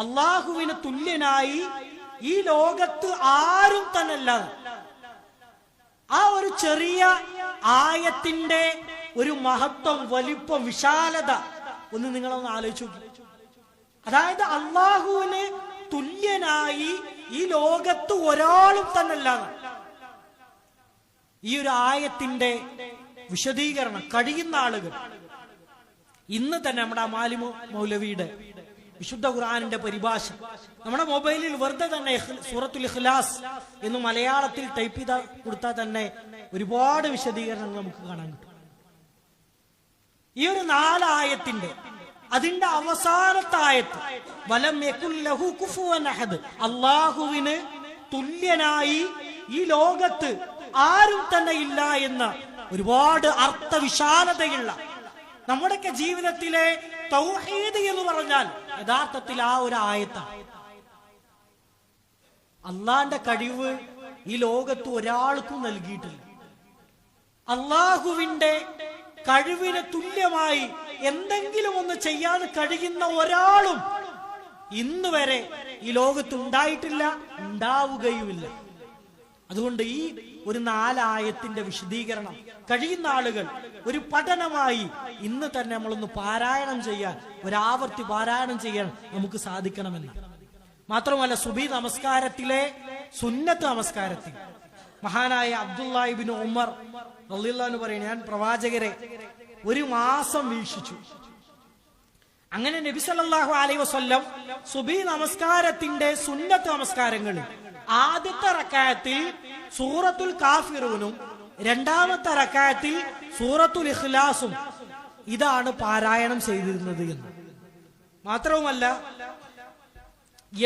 അള്ളാഹുവിന് തുല്യനായി ഈ ലോകത്ത് ആരും തന്നെ അല്ല. ആ ഒരു ചെറിയ ആയത്തിന്റെ ഒരു മഹത്വം, വലിപ്പം, വിശാലത ഒന്ന് നിങ്ങളൊന്ന് ആലോചിച്ചു നോക്കി. അതായത് അള്ളാഹുവിന് തുല്യനായി ഈ ലോകത്ത് ഒരാളും തന്നെ അല്ല. ഈ ഒരു ആയത്തിന്റെ വിശദീകരണം കഴിയുന്ന ആളുകൾ ഇന്ന് തന്നെ നമ്മുടെ മാലിമു മൗലവിയുടെ വിശുദ്ധ ഖുർആനിന്റെ പരിഭാഷ നമ്മുടെ മൊബൈലിൽ വെറുതെ തന്നെ സൂറത്തുൽ ഇഖ്ലാസ് എന്ന് മലയാളത്തിൽ ടൈപ്പ് ചെയ്ത കൊടുത്താൽ തന്നെ ഒരുപാട് വിശദീകരണങ്ങൾ നമുക്ക് കാണാൻ കിട്ടും. ഈ ഒരു 4 ആയത്തിന്റെ അതിന്റെ അവസാനത്തെ ആയത്ത് വലം യകുൽ ലഹു കുഫുവൻ അഹദ്, അല്ലാഹുവിന് തുല്യനായി ഈ ലോകത്ത് ആരും തന്നെ ഇല്ല എന്ന ഒരുപാട് അർത്ഥവിശാലതയുള്ള നമ്മുടെയൊക്കെ ജീവിതത്തിലെ തൗഹീദ് എന്ന് പറഞ്ഞാൽ യഥാർത്ഥത്തിൽ ആ ഒരു ആയത്താണ്. അള്ളാന്റെ കഴിവ് ഈ ലോകത്ത് ഒരാൾക്കും നൽകിയിട്ടില്ല. അള്ളാഹുവിന്റെ കഴിവിന് തുല്യമായി എന്തെങ്കിലും ഒന്ന് ചെയ്യാൻ കഴിയുന്ന ഒരാളും ഇന്ന് വരെ ഈ ലോകത്ത് ഉണ്ടായിട്ടില്ല, ഉണ്ടാവുകയുമില്ല. അതുകൊണ്ട് ഈ ഒരു 4 ആയത്തിന്റെ വിശദീകരണം കഴിയുന്ന ആളുകൾ ഒരു പഠനമായി ഇന്ന് തന്നെ നമ്മളൊന്ന് പാരായണം ചെയ്യാൻ, ഒരാവർത്തി പാരായണം ചെയ്യാൻ നമുക്ക് സാധിക്കണമെന്ന്. മാത്രമല്ല സുബഹി നമസ്കാരത്തിലെ സുന്നത്ത് നമസ്കാരത്തിൽ മഹാനായ അബ്ദുല്ലാഹി ഇബ്നു ഉമർ റളിയല്ലാഹു അൻഹു പറയുന്നു, ഞാൻ പ്രവാചകരെ 1 മാസം വീക്ഷിച്ചു. അങ്ങനെ നബി സല്ലല്ലാഹു അലൈഹി വസല്ലം സുബഹി നമസ്കാരത്തിന്റെ സുന്നത്ത് നമസ്കാരങ്ങളിൽ ആദ്യത്തെ റക്അത്തിൽ സൂറത്തുൽ കാഫിറൂനും രണ്ടാമത്തെ റക്അത്തിൽ സൂറത്തുൽ ഇഖ്ലാസും ഇതാണ് പാരായണം ചെയ്തിരുന്നത് എന്ന്. മാത്രവുമല്ല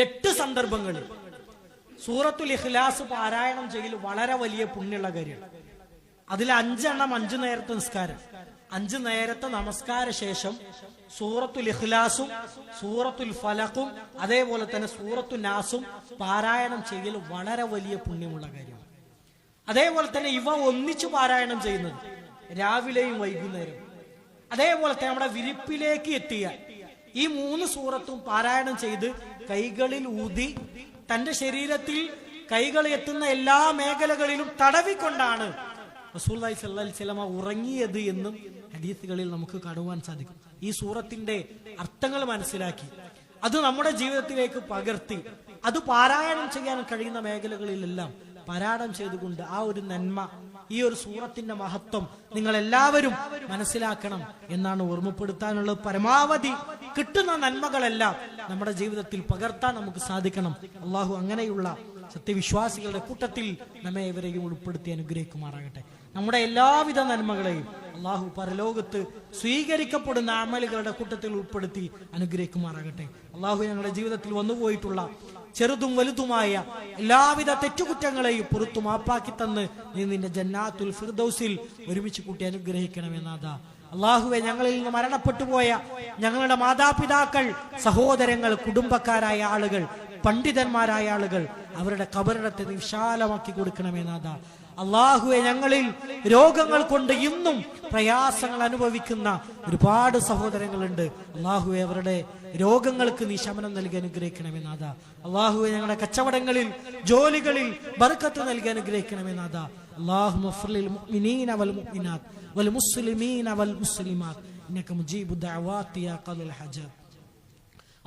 8 സന്ദർഭങ്ങളിൽ സൂറത്തുൽ ഇഖ്ലാസ് പാരായണം ചെയ്യൽ വളരെ വലിയ പുണ്യമുള്ള കാര്യമാണ്. അതിൽ 5 എണ്ണം 5 നേരത്തെ നിസ്കാരം, 5 നേരത്തെ നമസ്കാര ശേഷം സൂറത്തുൽ ഇഖ്ലാസും സൂറത്തുൽ ഫലഖും അതേപോലെ തന്നെ സൂറത്തുൽ നാസും പാരായണം ചെയ്യൽ വളരെ വലിയ പുണ്യമുള്ള കാര്യമാണ്. അതേപോലെ തന്നെ ഇവ ഒന്നിച്ചു പാരായണം ചെയ്യുന്നത് രാവിലെയും വൈകുന്നേരം, അതേപോലെ തന്നെ നമ്മുടെ വിരിപ്പിലേക്ക് എത്തിയ ഈ 3 സൂറത്തും പാരായണം ചെയ്ത് കൈകളിൽ ഊതി തന്റെ ശരീരത്തിൽ കൈകൾ എത്തുന്ന എല്ലാ മേഖലകളിലും തടവിക്കൊണ്ടാണ് റസൂലുള്ളാഹി സ്വല്ലല്ലാഹി അലൈഹി വസല്ലം ഉറങ്ങിയത് എന്നും ഹദീസുകളിൽ നമുക്ക് കാണുവാൻ സാധിക്കും. ഈ സൂറത്തിന്റെ അർത്ഥങ്ങൾ മനസ്സിലാക്കി അത് നമ്മുടെ ജീവിതത്തിലേക്ക് പകർത്തി അത് പാരായണം ചെയ്യാൻ കഴിയുന്ന മേഖലകളിലെല്ലാം പാരായണം ചെയ്തുകൊണ്ട് ആ ഒരു നന്മ, ഈ ഒരു സൂറത്തിന്റെ മഹത്വം നിങ്ങൾ എല്ലാവരും മനസ്സിലാക്കണം എന്നാണ് ഓർമ്മപ്പെടുത്താനുള്ളത്. പരമാവധി കിട്ടുന്ന നന്മകളെല്ലാം നമ്മുടെ ജീവിതത്തിൽ പകർത്താൻ നമുക്ക് സാധിക്കണം. അള്ളാഹു അങ്ങനെയുള്ള സത്യവിശ്വാസികളുടെ കൂട്ടത്തിൽ നമ്മെ ഇവരെയും ഉൾപ്പെടുത്തി അനുഗ്രഹിക്കുമാറാകട്ടെ. നമ്മുടെ എല്ലാവിധ നന്മകളെയും അള്ളാഹു പരലോകത്ത് സ്വീകരിക്കപ്പെടുന്ന അമലുകളുടെ കൂട്ടത്തിൽ ഉൾപ്പെടുത്തി അനുഗ്രഹിക്കുമാറാകട്ടെ. അള്ളാഹു ഞങ്ങളുടെ ജീവിതത്തിൽ വന്നുപോയിട്ടുള്ള ചെറുതും വലുതുമായ എല്ലാവിധ തെറ്റുകുറ്റങ്ങളെയും പുറത്തു മാപ്പാക്കി തന്ന് നീ നിന്റെ ജന്നാത്തുൽ ഫിർദൗസിൽ ഒരുമിച്ച് കൂട്ടി അനുഗ്രഹിക്കണമെന്നാഥാ. അള്ളാഹുവെ, ഞങ്ങളിൽ നിന്ന് മരണപ്പെട്ടു പോയ ഞങ്ങളുടെ മാതാപിതാക്കൾ, സഹോദരങ്ങൾ, കുടുംബക്കാരായ ആളുകൾ, പണ്ഡിതന്മാരായ ആളുകൾ, അവരുടെ ഖബറിടത്തെ വിശാലമാക്കി കൊടുക്കണമെന്നാഥാ. അള്ളാഹുവെ, ഞങ്ങളിൽ രോഗങ്ങൾ കൊണ്ട് ഇന്നും പ്രയാസങ്ങൾ അനുഭവിക്കുന്ന ഒരുപാട് സഹോദരങ്ങളുണ്ട്. അള്ളാഹുവെ, അവരുടെ രോഗങ്ങൾക്ക് നീ ശമനം നൽകി അനുഗ്രഹിക്കണമെന്നാഥാ. അള്ളാഹുവെ, ഞങ്ങളുടെ കച്ചവടങ്ങളിൽ, ജോലികളിൽ ബർക്കത്ത് നൽകി അനുഗ്രഹിക്കണമെന്നാഥാ. അല്ലാഹുമ്മ ഗ്ഫിർ മുഅ്മിനീന വൽ മുഅ്മിനാത്ത് വൽ മുസ്ലിമീന വൽ മുസ്ലിമാത്ത് ഇന്നക മുജീബു ദഅവാതി യാ ഖാദിൽ ഹജാത്ത്.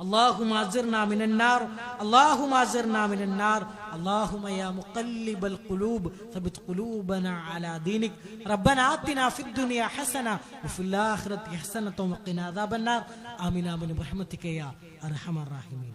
اللهم اجرنا من النار اللهم اجرنا من النار اللهم يا مقلب القلوب ثبت قلوبنا على دينك ربنا آتنا في الدنيا حسنة وفي الآخرة حسنة وقنا عذاب النار آمين آمين برحمتك يا أرحم الراحمين.